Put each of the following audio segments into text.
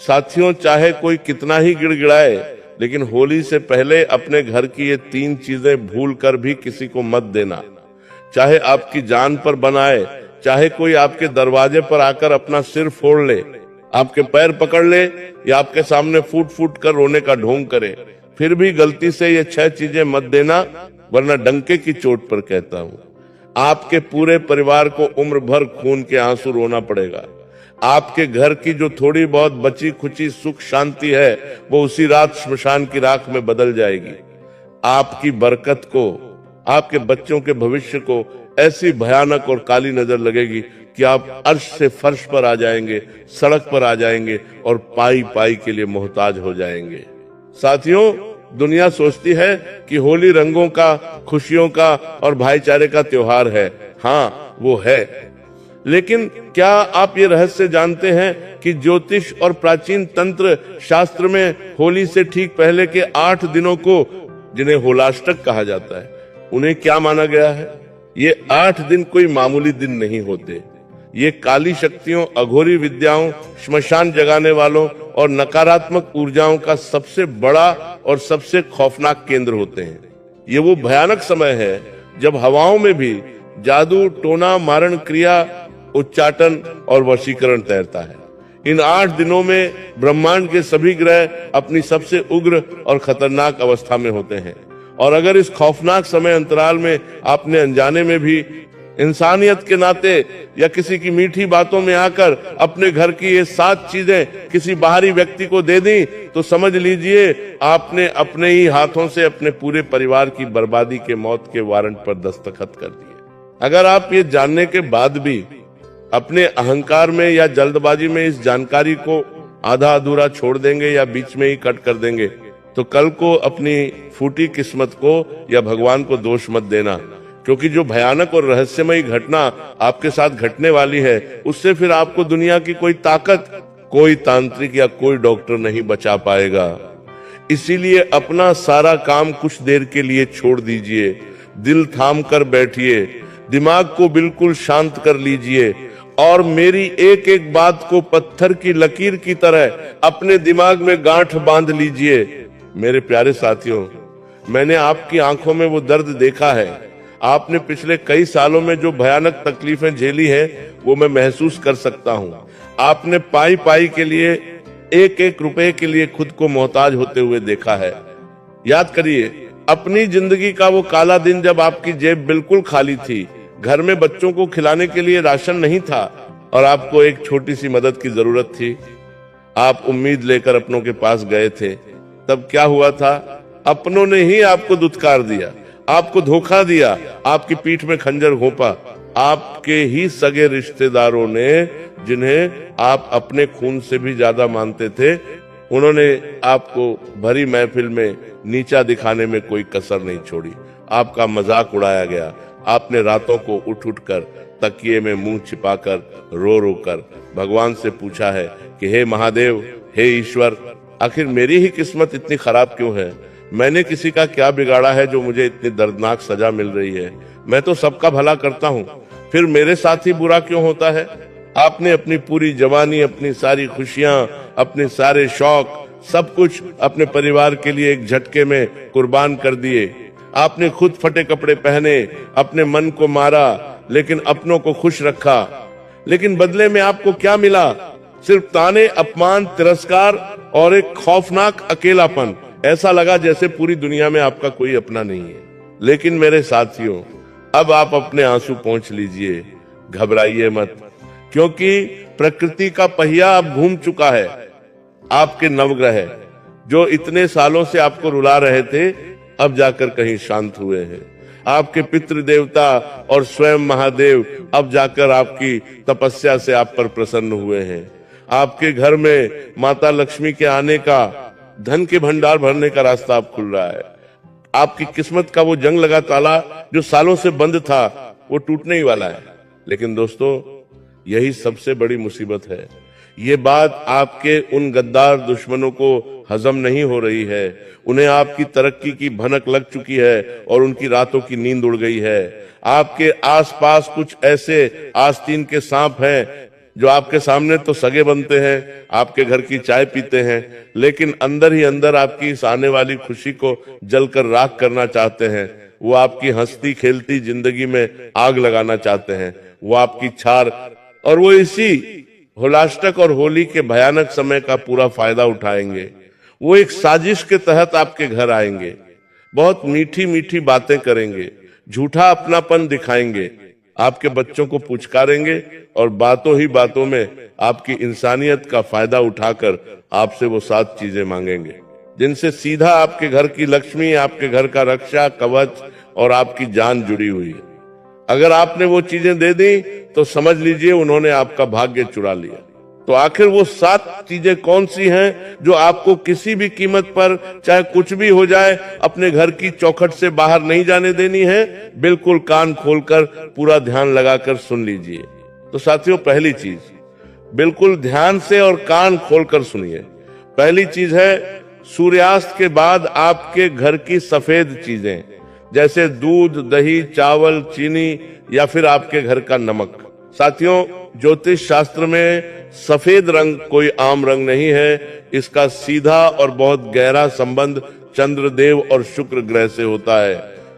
साथियों, चाहे कोई कितना ही गिड़गिड़ाए, लेकिन होली से पहले अपने घर की ये 3 चीजें भूल कर भी किसी को मत देना। चाहे आपकी जान पर बनाए, चाहे कोई आपके दरवाजे पर आकर अपना सिर फोड़ ले, आपके पैर पकड़ ले या आपके सामने फूट फूट कर रोने का ढोंग करे, फिर भी गलती से ये 6 चीजें मत देना, वरना डंके की चोट पर कहता हूं आपके पूरे परिवार को उम्र भर खून के आंसू रोना पड़ेगा। आपके घर की जो थोड़ी बहुत बची खुची सुख शांति है, वो उसी रात श्मशान की राख में बदल जाएगी। आपकी बरकत को, आपके बच्चों के भविष्य को ऐसी भयानक और काली नजर लगेगी कि आप अर्श से फर्श पर आ जाएंगे, सड़क पर आ जाएंगे और पाई पाई के लिए मोहताज हो जाएंगे। साथियों, दुनिया सोचती है कि होली रंगों का, खुशियों का और भाईचारे का त्योहार है। हाँ, वो है, लेकिन क्या आप ये रहस्य जानते हैं कि ज्योतिष और प्राचीन तंत्र शास्त्र में होली से ठीक पहले के 8 दिनों को, जिन्हें होलाष्टक कहा जाता है, उन्हें क्या माना गया है? ये 8 दिन कोई मामूली दिन नहीं होते। ये काली शक्तियों, अघोरी विद्याओं, श्मशान जगाने वालों और नकारात्मक ऊर्जाओं का सबसे बड़ा और सबसे खौफनाक केंद्र होते हैं। ये वो भयानक समय है जब हवाओं में भी जादू, टोना, मारण क्रिया, उच्चाटन और वशीकरण तैरता है। इन 8 दिनों में ब्रह्मांड के सभी ग्रह अपनी सबसे उग्र और खतरनाक अवस्था में होते हैं। और अगर इस खौफनाक समय अंतराल में आपने अनजाने में भी इंसानियत के नाते या किसी की मीठी बातों में आकर अपने घर की ये 7 चीजें किसी बाहरी व्यक्ति को दे दी, तो समझ लीजिए आपने अपने ही हाथों से अपने पूरे परिवार की बर्बादी के, मौत के वारंट पर दस्तखत कर दिए। अगर आप ये जानने के बाद भी अपने अहंकार में या जल्दबाजी में इस जानकारी को आधा अधूरा छोड़ देंगे या बीच में ही कट कर देंगे, तो कल को अपनी फूटी किस्मत को या भगवान को दोष मत देना, क्योंकि जो भयानक और रहस्यमयी घटना आपके साथ घटने वाली है, उससे फिर आपको दुनिया की कोई ताकत, कोई तांत्रिक या कोई डॉक्टर नहीं बचा पाएगा। इसीलिए अपना सारा काम कुछ देर के लिए छोड़ दीजिए, दिल थाम कर बैठिए, दिमाग को बिल्कुल शांत कर लीजिए और मेरी एक एक बात को पत्थर की लकीर की तरह अपने दिमाग में गांठ बांध लीजिए। मेरे प्यारे साथियों, मैंने आपकी आंखों में वो दर्द देखा है। आपने पिछले कई सालों में जो भयानक तकलीफें झेली हैं, वो मैं महसूस कर सकता हूँ। आपने पाई पाई के लिए, एक एक रुपए के लिए खुद को मोहताज होते हुए देखा है। याद करिए अपनी जिंदगी का वो काला दिन जब आपकी जेब बिल्कुल खाली थी, घर में बच्चों को खिलाने के लिए राशन नहीं था और आपको एक छोटी सी मदद की जरूरत थी। आप उम्मीद लेकर अपनों के पास गए थे। तब क्या हुआ था? अपनों ने ही आपको दुत्कार दिया, आपको धोखा दिया, आपकी पीठ में खंजर घोंपा। आपके ही सगे रिश्तेदारों ने, जिन्हें आप अपने खून से भी ज्यादा मानते थे, उन्होंने आपको भरी महफिल में नीचा दिखाने में कोई कसर नहीं छोड़ी। आपका मजाक उड़ाया गया। आपने रातों को उठ उठ कर तकिए में मुंह छिपाकर रो रो कर भगवान से पूछा है कि हे महादेव, हे ईश्वर, आखिर मेरी ही किस्मत इतनी खराब क्यों है? मैंने किसी का क्या बिगाड़ा है जो मुझे इतनी दर्दनाक सजा मिल रही है? मैं तो सबका भला करता हूँ, फिर मेरे साथ ही बुरा क्यों होता है? आपने अपनी पूरी जवानी, अपनी सारी खुशियां, अपने सारे शौक, सब कुछ अपने परिवार के लिए एक झटके में कुर्बान कर दिए। आपने खुद फटे कपड़े पहने, अपने मन को मारा, लेकिन अपनों को खुश रखा। लेकिन बदले में आपको क्या मिला? सिर्फ ताने, अपमान, तिरस्कार और एक खौफनाक अकेलापन। ऐसा लगा जैसे पूरी दुनिया में आपका कोई अपना नहीं है। लेकिन मेरे साथियों, अब आप अपने आंसू पोंछ लीजिए, घबराइए मत, क्योंकि प्रकृति का पहिया अब घूम चुका है। आपके नवग्रह जो इतने सालों से आपको रुला रहे थे, अब जाकर कहीं शांत हुए हैं। आपके पितृ देवता और स्वयं महादेव अब जाकर आपकी तपस्या से आप पर प्रसन्न हुए हैं। आपके घर में माता लक्ष्मी के आने का, धन के भंडार भरने का रास्ता अब खुल रहा है। आपकी किस्मत का वो जंग लगा ताला जो सालों से बंद था, वो टूटने ही वाला है। लेकिन दोस्तों, यही सबसे बड़ी मुसीबत है। ये बात आपके उन गद्दार दुश्मनों को हजम नहीं हो रही है। उन्हें आपकी तरक्की की भनक लग चुकी है और उनकी रातों की नींद उड़ गई है। आपके आसपास कुछ ऐसे आस्तीन के सांप हैं जो आपके सामने तो सगे बनते हैं, आपके घर की चाय पीते हैं, लेकिन अंदर ही अंदर आपकी इस आने वाली खुशी को जलकर राख करना चाहते हैं। वो आपकी हंसती खेलती जिंदगी में आग लगाना चाहते हैं। वो आपकी छार और वो इसी होलाष्टक और होली के भयानक समय का पूरा फायदा उठाएंगे। वो एक साजिश के तहत आपके घर आएंगे, बहुत मीठी मीठी बातें करेंगे, झूठा अपनापन दिखाएंगे, आपके बच्चों को पुचकारेंगे और बातों ही बातों में आपकी इंसानियत का फायदा उठाकर आपसे वो 7 चीजें मांगेंगे, जिनसे सीधा आपके घर की लक्ष्मी, आपके घर का रक्षा कवच और आपकी जान जुड़ी हुई है। अगर आपने वो चीजें दे दी तो समझ लीजिए उन्होंने आपका भाग्य चुरा लिया। तो आखिर वो 7 चीजें कौन सी हैं जो आपको किसी भी कीमत पर, चाहे कुछ भी हो जाए, अपने घर की चौखट से बाहर नहीं जाने देनी है? बिल्कुल कान खोलकर पूरा ध्यान लगाकर सुन लीजिए। तो साथियों, पहली चीज बिल्कुल ध्यान से और कान खोलकर सुनिए। पहली चीज है सूर्यास्त के बाद आपके घर की सफेद चीजें, जैसे दूध, दही, चावल, चीनी या फिर आपके घर का नमक। साथियों, ज्योतिष शास्त्र में सफेद रंग कोई आम रंग नहीं है। इसका सीधा और बहुत गहरा संबंध चंद्रदेव और शुक्र ग्रह से होता है।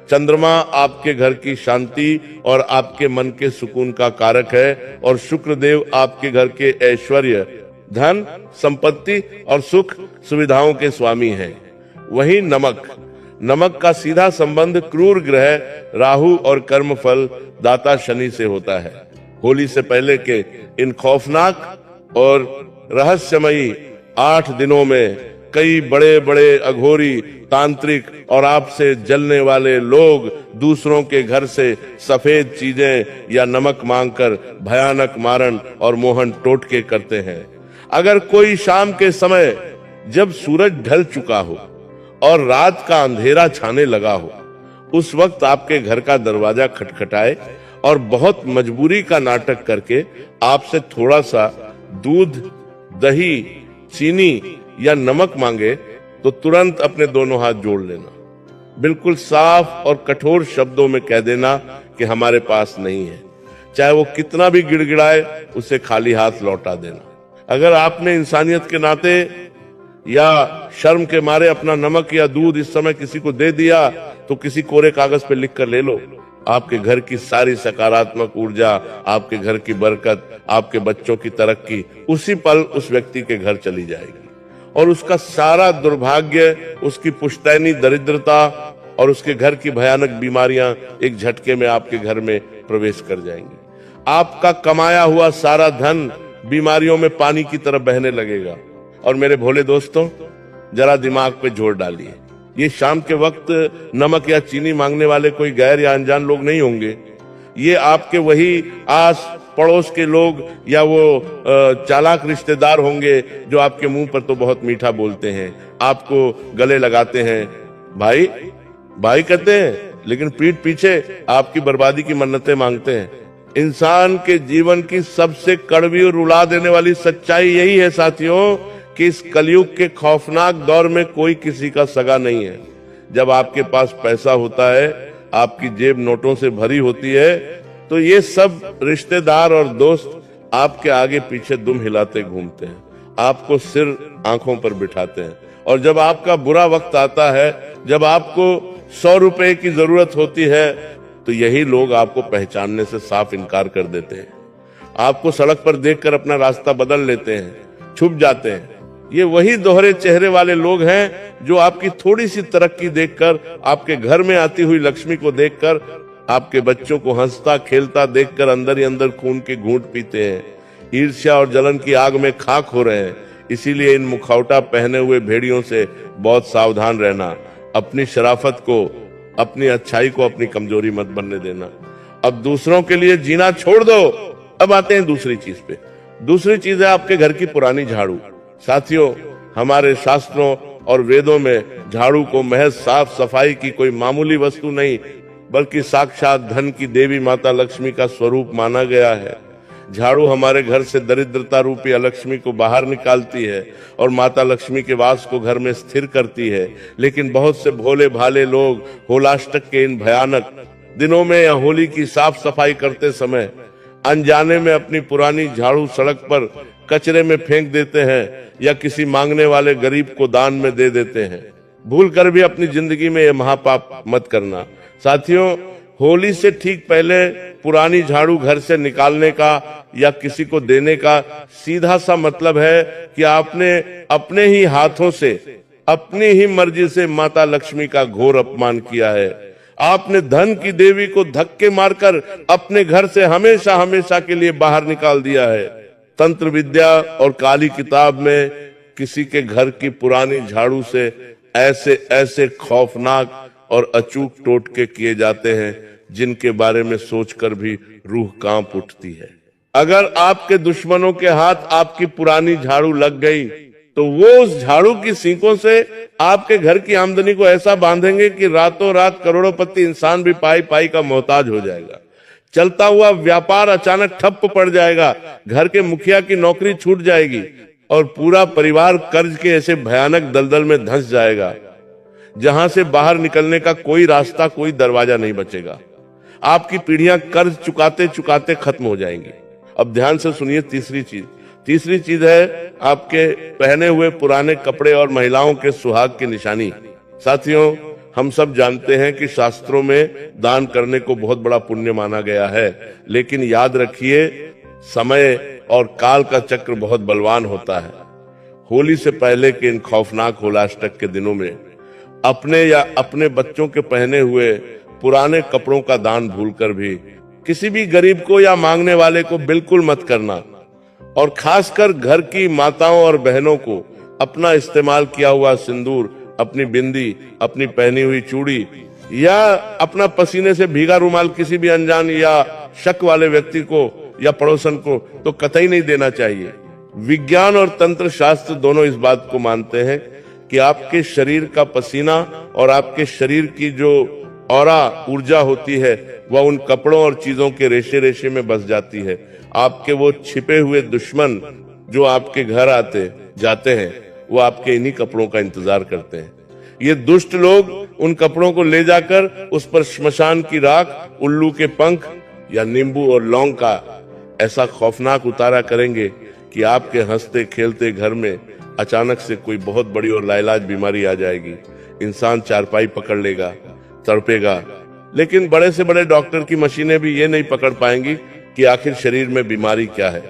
चंद्रमा आपके घर की शांति और आपके मन के सुकून का कारक है और शुक्रदेव आपके घर के ऐश्वर्य, धन, संपत्ति और सुख सुविधाओं के स्वामी हैं। वहीं नमक का सीधा संबंध क्रूर ग्रह राहु और कर्मफल दाता शनि से होता है। होली से पहले के इन खौफनाक और रहस्यमयी 8 दिनों में कई बड़े बड़े अघोरी, तांत्रिक और आपसे जलने वाले लोग दूसरों के घर से सफेद चीजें या नमक मांगकर भयानक मारण और मोहन टोटके करते हैं। अगर कोई शाम के समय जब सूरज ढल चुका हो और रात का अंधेरा छाने लगा हो, उस वक्त आपके घर का दरवाजा खटखटाए और बहुत मजबूरी का नाटक करके आपसे थोड़ा सा दूध, दही, चीनी या नमक मांगे, तो तुरंत अपने दोनों हाथ जोड़ लेना। बिल्कुल साफ और कठोर शब्दों में कह देना कि हमारे पास नहीं है। चाहे वो कितना भी गिड़गिड़ाए, उसे खाली हाथ लौटा देना। अगर आपने इंसानियत के नाते या शर्म के मारे अपना नमक या दूध इस समय किसी को दे दिया, तो किसी कोरे कागज पे लिख कर ले लो। आपके घर की सारी सकारात्मक ऊर्जा, आपके घर की बरकत, आपके बच्चों की तरक्की उसी पल उस व्यक्ति के घर चली जाएगी और उसका सारा दुर्भाग्य, उसकी पुश्तैनी दरिद्रता और उसके घर की भयानक बीमारियां एक झटके में आपके घर में प्रवेश कर जाएंगी। आपका कमाया हुआ सारा धन बीमारियों में पानी की तरह बहने लगेगा। और मेरे भोले दोस्तों, जरा दिमाग पे जोर डालिए, ये शाम के वक्त नमक या चीनी मांगने वाले कोई गैर या अनजान लोग नहीं होंगे। ये आपके वही आस पड़ोस के लोग या वो चालाक रिश्तेदार होंगे जो आपके मुंह पर तो बहुत मीठा बोलते हैं, आपको गले लगाते हैं, भाई भाई कहते हैं, लेकिन पीठ पीछे आपकी बर्बादी की मन्नतें मांगते हैं। इंसान के जीवन की सबसे कड़वी और रुला देने वाली सच्चाई यही है साथियों कि इस कलयुग के खौफनाक दौर में कोई किसी का सगा नहीं है। जब आपके पास पैसा होता है, आपकी जेब नोटों से भरी होती है, तो ये सब रिश्तेदार और दोस्त आपके आगे पीछे दुम हिलाते घूमते हैं, आपको सिर आंखों पर बिठाते हैं। और जब आपका बुरा वक्त आता है, जब आपको 100 रुपए की जरूरत होती है, तो यही लोग आपको पहचानने से साफ इनकार कर देते हैं। आपको सड़क पर देखकर अपना रास्ता बदल लेते हैं, छुप जाते हैं। ये वही दोहरे चेहरे वाले लोग हैं जो आपकी थोड़ी सी तरक्की देखकर, आपके घर में आती हुई लक्ष्मी को देखकर, आपके बच्चों को हंसता खेलता देखकर अंदर ही अंदर खून के घूंट पीते हैं, ईर्ष्या और जलन की आग में खाक हो रहे हैं। इसीलिए इन मुखौटा पहने हुए भेड़ियों से बहुत सावधान रहना। अपनी शराफत को, अपनी अच्छाई को अपनी कमजोरी मत बनने देना। अब दूसरों के लिए जीना छोड़ दो। अब आते हैं दूसरी चीज पे। दूसरी चीज है आपके घर की पुरानी झाड़ू। साथियों, हमारे शास्त्रों और वेदों में झाड़ू को महज साफ सफाई की कोई मामूली वस्तु नहीं, बल्कि साक्षात धन की देवी माता लक्ष्मी का स्वरूप माना गया है। झाड़ू हमारे घर से दरिद्रता रूपी अलक्ष्मी को बाहर निकालती है और माता लक्ष्मी के वास को घर में स्थिर करती है। लेकिन बहुत से भोले भाले लोग होलाष्टक के इन भयानक दिनों में या होली की साफ सफाई करते समय अनजाने में अपनी पुरानी झाड़ू सड़क पर कचरे में फेंक देते हैं या किसी मांगने वाले गरीब को दान में दे देते हैं। भूल कर भी अपनी जिंदगी में यह महापाप मत करना। साथियों, होली से ठीक पहले पुरानी झाड़ू घर से निकालने का या किसी को देने का सीधा सा मतलब है कि आपने अपने ही हाथों से, अपनी ही मर्जी से माता लक्ष्मी का घोर अपमान किया है। आपने धन की देवी को धक्के मारकर अपने घर से हमेशा हमेशा के लिए बाहर निकाल दिया है। तंत्र विद्या और काली किताब में किसी के घर की पुरानी झाड़ू से ऐसे ऐसे खौफनाक और अचूक टोटके किए जाते हैं जिनके बारे में सोचकर भी रूह कांप उठती है। अगर आपके दुश्मनों के हाथ आपकी पुरानी झाड़ू लग गई तो वो उस झाड़ू की सींकों से आपके घर की आमदनी को ऐसा बांधेंगे कि रातों रात करोड़पति इंसान भी पाई पाई का मोहताज हो जाएगा। चलता हुआ व्यापार अचानक ठप्प पड़ जाएगा, घर के मुखिया की नौकरी छूट जाएगी और पूरा परिवार कर्ज के ऐसे भयानक दलदल में धंस जाएगा जहां से बाहर निकलने का कोई रास्ता, कोई दरवाजा नहीं बचेगा। आपकी पीढ़ियां कर्ज चुकाते चुकाते खत्म हो जाएंगी। अब ध्यान से सुनिए तीसरी चीज है आपके पहने हुए पुराने कपड़े और महिलाओं के सुहाग की निशानी। साथियों, हम सब जानते हैं कि शास्त्रों में दान करने को बहुत बड़ा पुण्य माना गया है, लेकिन याद रखिए समय और काल का चक्र बहुत बलवान होता है। होली से पहले के इन खौफनाक होलाष्टक के दिनों में अपने या अपने बच्चों के पहने हुए पुराने कपड़ों का दान भूलकर भी किसी भी गरीब को या मांगने वाले को बिल्कुल मत करना। और खासकर घर की माताओं और बहनों को अपना इस्तेमाल किया हुआ सिंदूर, अपनी बिंदी, अपनी पहनी हुई चूड़ी या अपना पसीने से भीगा रुमाल किसी भी अनजान या शक वाले व्यक्ति को या पड़ोसन को तो कतई नहीं देना चाहिए। विज्ञान और तंत्र शास्त्र दोनों इस बात को मानते हैं कि आपके शरीर का पसीना और आपके शरीर की जो ऑरा ऊर्जा होती है वह उन कपड़ों और चीजों के रेशे रेशे में बस जाती है। आपके वो छिपे हुए दुश्मन जो आपके घर आते जाते हैं वो आपके इन्हीं कपड़ों का इंतजार करते हैं। ये दुष्ट लोग उन कपड़ों को ले जाकर उस पर श्मशान की राख, उल्लू के पंख या नींबू और लौंग का ऐसा खौफनाक उतारा करेंगे कि आपके हंसते खेलते घर में अचानक से कोई बहुत बड़ी और लाइलाज बीमारी आ जाएगी। इंसान चारपाई पकड़ लेगा, तड़पेगा, लेकिन बड़े से बड़े डॉक्टर की मशीनें भी ये नहीं पकड़ पाएंगी कि आखिर शरीर में बीमारी क्या है।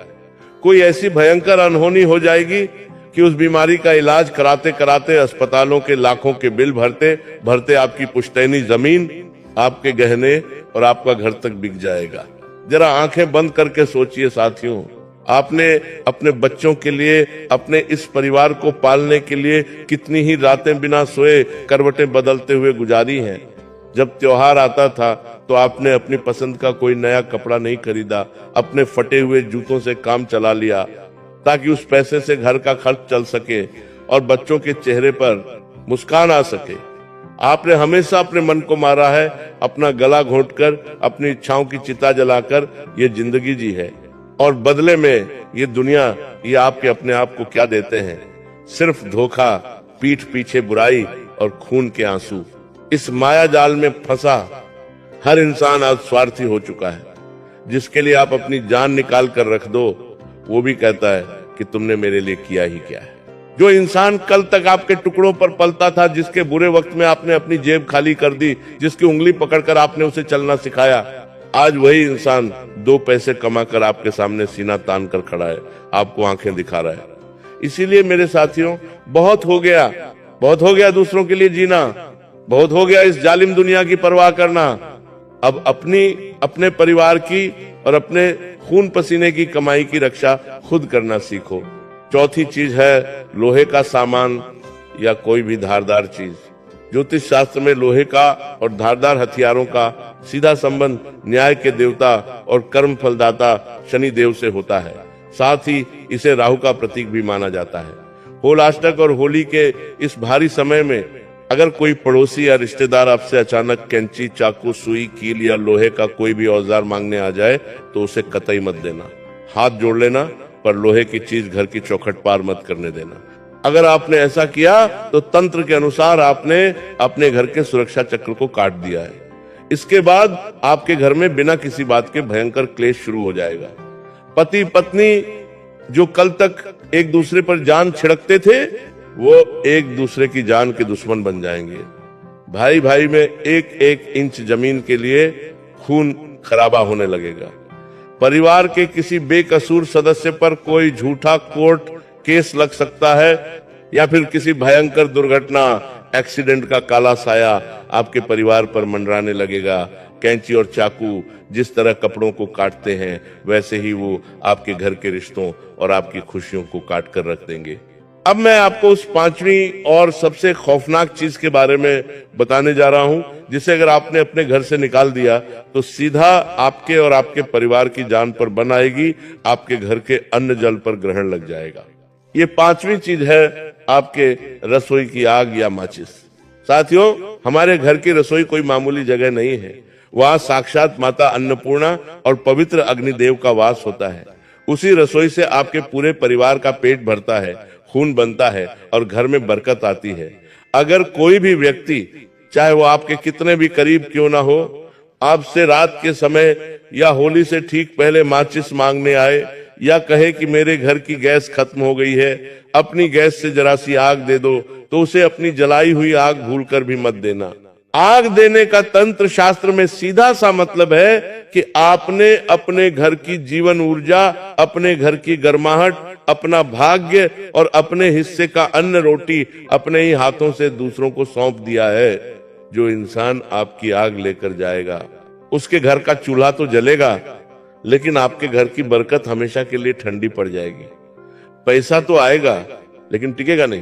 कोई ऐसी भयंकर अनहोनी हो जाएगी कि उस बीमारी का इलाज कराते कराते अस्पतालों के लाखों के बिल भरते भरते आपकी पुश्तैनी जमीन, आपके गहने और आपका घर तक बिक जाएगा। जरा आंखें बंद करके सोचिए साथियों, आपने अपने बच्चों के लिए, अपने इस परिवार को पालने के लिए कितनी ही रातें बिना सोए करवटें बदलते हुए गुजारी हैं। जब त्योहार आता था तो आपने अपनी पसंद का कोई नया कपड़ा नहीं खरीदा, अपने फटे हुए जूतों से काम चला लिया ताकि उस पैसे से घर का खर्च चल सके और बच्चों के चेहरे पर मुस्कान आ सके। आपने हमेशा अपने मन को मारा है, अपना गला घोंटकर, अपनी इच्छाओं की चिता जलाकर ये जिंदगी जी है। और बदले में ये दुनिया, ये आपके अपने आप को क्या देते हैं? सिर्फ धोखा, पीठ पीछे बुराई और खून के आंसू। इस माया जाल में फंसा हर इंसान आज स्वार्थी हो चुका है। जिसके लिए आप अपनी जान निकाल कर रख दो, वो भी कहता है कि तुमने मेरे लिए किया ही क्या है। जो इंसान कल तक आपके टुकड़ों पर पलता था, जिसके बुरे वक्त में आपने अपनी जेब खाली कर दी, जिसकी उंगली पकड़कर आपने उसे चलना सिखाया, आज वही इंसान 2 पैसे कमाकर आपके सामने सीना तान कर खड़ा है, आपको आंखें दिखा रहा है। इसीलिए मेरे साथियों, बहुत हो गया दूसरों के लिए जीना, बहुत हो गया इस जालिम दुनिया की परवाह करना। अब अपने परिवार की और अपने खून पसीने की कमाई की रक्षा खुद करना सीखो। चौथी चीज है लोहे का सामान या कोई भी धारदार चीज। ज्योतिष शास्त्र में लोहे का और धारदार हथियारों का सीधा संबंध न्याय के देवता और कर्म फलदाता शनि देव से होता है। साथ ही इसे राहु का प्रतीक भी माना जाता है। होलाष्टक और होली के इस भारी समय में अगर कोई पड़ोसी या रिश्तेदार आपसे अचानक कैंची, चाकू, सुई, कील या लोहे का कोई भी औजार मांगने आ जाए तो उसे कतई मत देना। हाथ जोड़ लेना, पर लोहे की चीज घर की चौखट पार मत करने देना। अगर आपने ऐसा किया तो तंत्र के अनुसार आपने अपने घर के सुरक्षा चक्र को काट दिया है। इसके बाद आपके घर में बिना किसी बात के भयंकर क्लेश शुरू हो जाएगा। पति पत्नी जो कल तक एक दूसरे पर जान छिड़कते थे, वो एक दूसरे की जान के दुश्मन बन जाएंगे। भाई भाई में एक एक इंच जमीन के लिए खून खराबा होने लगेगा। परिवार के किसी बेकसूर सदस्य पर कोई झूठा कोर्ट केस लग सकता है, या फिर किसी भयंकर दुर्घटना एक्सीडेंट का काला साया आपके परिवार पर मंडराने लगेगा। कैंची और चाकू जिस तरह कपड़ों को काटते हैं, वैसे ही वो आपके घर के रिश्तों और आपकी खुशियों को काट कर रख देंगे। अब मैं आपको उस पांचवी और सबसे खौफनाक चीज के बारे में बताने जा रहा हूं, जिसे अगर आपने अपने घर से निकाल दिया तो सीधा आपके और आपके परिवार की जान पर बन आएगी, आपके घर के अन्न जल पर ग्रहण लग जाएगा। ये पांचवी चीज है आपके रसोई की आग या माचिस। साथियों, हमारे घर की रसोई कोई मामूली जगह नहीं है। वहां साक्षात माता अन्नपूर्णा और पवित्र अग्निदेव का वास होता है। उसी रसोई से आपके पूरे परिवार का पेट भरता है, खून बनता है और घर में बरकत आती है। अगर कोई भी व्यक्ति, चाहे वो आपके कितने भी करीब क्यों ना हो, आपसे रात के समय या होली से ठीक पहले माचिस मांगने आए, या कहे कि मेरे घर की गैस खत्म हो गई है, अपनी गैस से जरा सी आग दे दो, तो उसे अपनी जलाई हुई आग भूलकर भी मत देना। आग देने का तंत्र शास्त्र में सीधा सा मतलब है कि आपने अपने घर की जीवन ऊर्जा, अपने घर की गर्माहट, अपना भाग्य और अपने हिस्से का अन्न रोटी अपने ही हाथों से दूसरों को सौंप दिया है। जो इंसान आपकी आग लेकर जाएगा, उसके घर का चूल्हा तो जलेगा, लेकिन आपके घर की बरकत हमेशा के लिए ठंडी पड़ जाएगी। पैसा तो आएगा, लेकिन टिकेगा नहीं।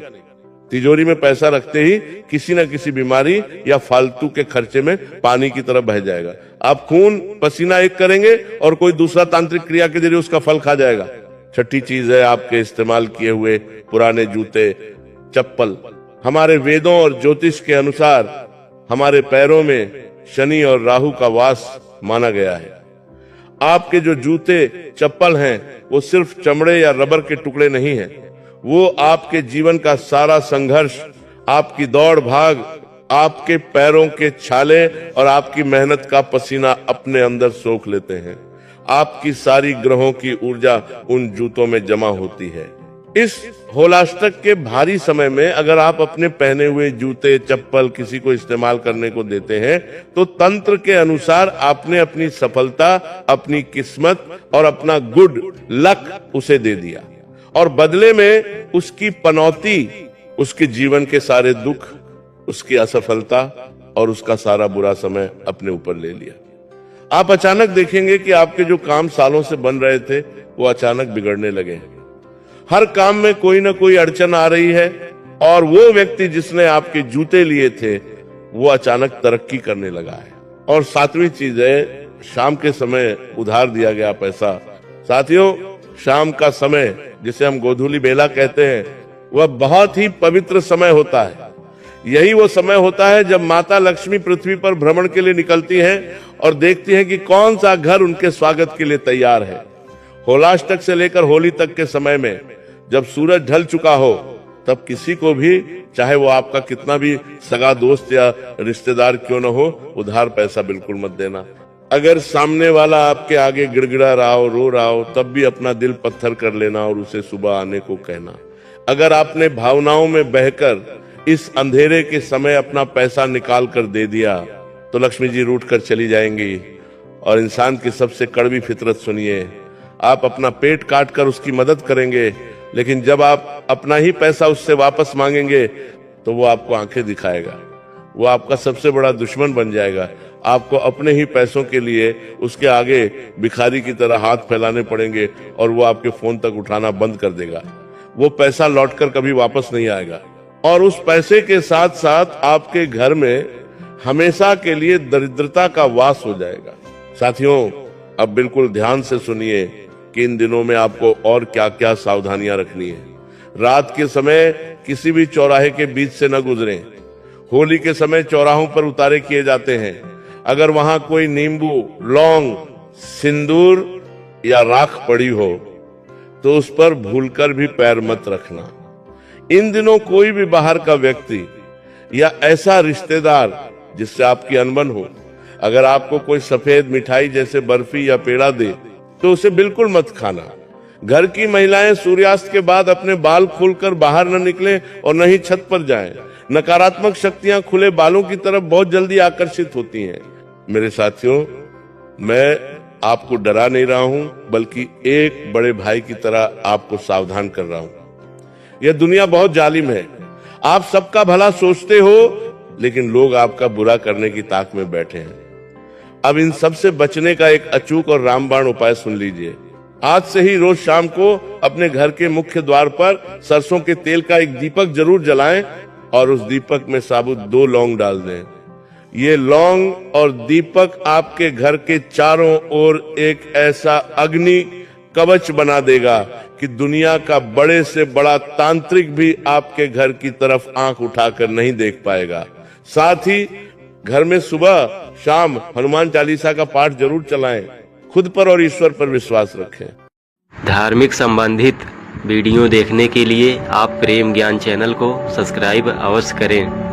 तिजोरी में पैसा रखते ही किसी न किसी बीमारी या फालतू के खर्चे में पानी की तरह बह जाएगा। आप खून पसीना एक करेंगे और कोई दूसरा तांत्रिक क्रिया के जरिए उसका फल खा जाएगा। छठी चीज है आपके इस्तेमाल किए हुए पुराने जूते, चप्पल। हमारे वेदों और ज्योतिष के अनुसार हमारे पैरों में शनि और राहु का वास माना गया है। आपके जो जूते चप्पल हैं, वो सिर्फ चमड़े या रबर के टुकड़े नहीं हैं। वो आपके जीवन का सारा संघर्ष, आपकी दौड़ भाग, आपके पैरों के छाले और आपकी मेहनत का पसीना अपने अंदर सोख लेते हैं। आपकी सारी ग्रहों की ऊर्जा उन जूतों में जमा होती है। इस होलाष्टक के भारी समय में अगर आप अपने पहने हुए जूते चप्पल किसी को इस्तेमाल करने को देते हैं, तो तंत्र के अनुसार आपने अपनी सफलता, अपनी किस्मत और अपना गुड लक उसे दे दिया, और बदले में उसकी पनौती, उसके जीवन के सारे दुख, उसकी असफलता और उसका सारा बुरा समय अपने ऊपर ले लिया। आप अचानक देखेंगे कि आपके जो काम सालों से बन रहे थे, वो अचानक बिगड़ने लगे। हर काम में कोई ना कोई अड़चन आ रही है, और वो व्यक्ति जिसने आपके जूते लिए थे, वो अचानक तरक्की करने लगा है। और सातवीं चीज है, शाम के समय उधार दिया गया पैसा। साथियों, शाम का समय, जिसे हम गोधूली बेला कहते हैं, वह बहुत ही पवित्र समय होता है। यही वो समय होता है जब माता लक्ष्मी पृथ्वी पर भ्रमण के लिए निकलती हैं और देखती हैं कि कौन सा घर उनके स्वागत के लिए तैयार है। होलाष्टक से लेकर होली तक के समय में जब सूरज ढल चुका हो, तब किसी को भी, चाहे वो आपका कितना भी सगा दोस्त या रिश्तेदार क्यों न हो, उधार पैसा बिल्कुल मत देना। अगर सामने वाला आपके आगे गिड़गिड़ा रहा हो, रो रहा हो, तब भी अपना दिल पत्थर कर लेना और उसे सुबह आने को कहना। अगर आपने भावनाओं में बहकर इस अंधेरे के समय अपना पैसा निकाल कर दे दिया, तो लक्ष्मी जी रूठ कर चली जाएंगी। और इंसान की सबसे कड़वी फितरत सुनिए, आप अपना पेट काट कर उसकी मदद करेंगे, लेकिन जब आप अपना ही पैसा उससे वापस मांगेंगे, तो वो आपको आंखें दिखाएगा। वो आपका सबसे बड़ा दुश्मन बन जाएगा। आपको अपने ही पैसों के लिए उसके आगे भिखारी की तरह हाथ फैलाने पड़ेंगे, और वो आपके फोन तक उठाना बंद कर देगा। वो पैसा लौटकर कभी वापस नहीं आएगा, और उस पैसे के साथ साथ आपके घर में हमेशा के लिए दरिद्रता का वास हो जाएगा। साथियों, अब बिल्कुल ध्यान से सुनिए कि इन दिनों में आपको और क्या क्या सावधानियां रखनी है। रात के समय किसी भी चौराहे के बीच से न गुजरें। होली के समय चौराहों पर उतारे किए जाते हैं। अगर वहां कोई नींबू, लौंग, सिंदूर या राख पड़ी हो, तो उस पर भूलकर भी पैर मत रखना। इन दिनों कोई भी बाहर का व्यक्ति या ऐसा रिश्तेदार जिससे आपकी अनबन हो, अगर आपको कोई सफेद मिठाई जैसे बर्फी या पेड़ा दे तो उसे बिल्कुल मत खाना। घर की महिलाएं सूर्यास्त के बाद अपने बाल खोलकर बाहर न निकलें और न ही छत पर जाएं। नकारात्मक शक्तियां खुले बालों की तरफ बहुत जल्दी आकर्षित होती हैं। मेरे साथियों, मैं आपको डरा नहीं रहा हूं, बल्कि एक बड़े भाई की तरह आपको सावधान कर रहा हूं। यह दुनिया बहुत जालिम है। आप सबका भला सोचते हो, लेकिन लोग आपका बुरा करने की ताक में बैठे हैं। अब इन सब से बचने का एक अचूक और रामबाण उपाय सुन लीजिए। आज से ही रोज शाम को अपने घर के मुख्य द्वार पर सरसों के तेल का एक दीपक जरूर जलाएं और उस दीपक में साबुत 2 लौंग डाल दें। ये लौंग और दीपक आपके घर के चारों ओर एक ऐसा अग्नि कवच बना देगा कि दुनिया का बड़े से बड़ा तांत्रिक भी आपके घर की तरफ आंख उठाकर नहीं देख पाएगा। साथ ही घर में सुबह शाम हनुमान चालीसा का पाठ जरूर चलाएं। खुद पर और ईश्वर पर विश्वास रखें। धार्मिक संबंधित वीडियो देखने के लिए आप प्रेम ज्ञान चैनल को सब्सक्राइब अवश्य करें।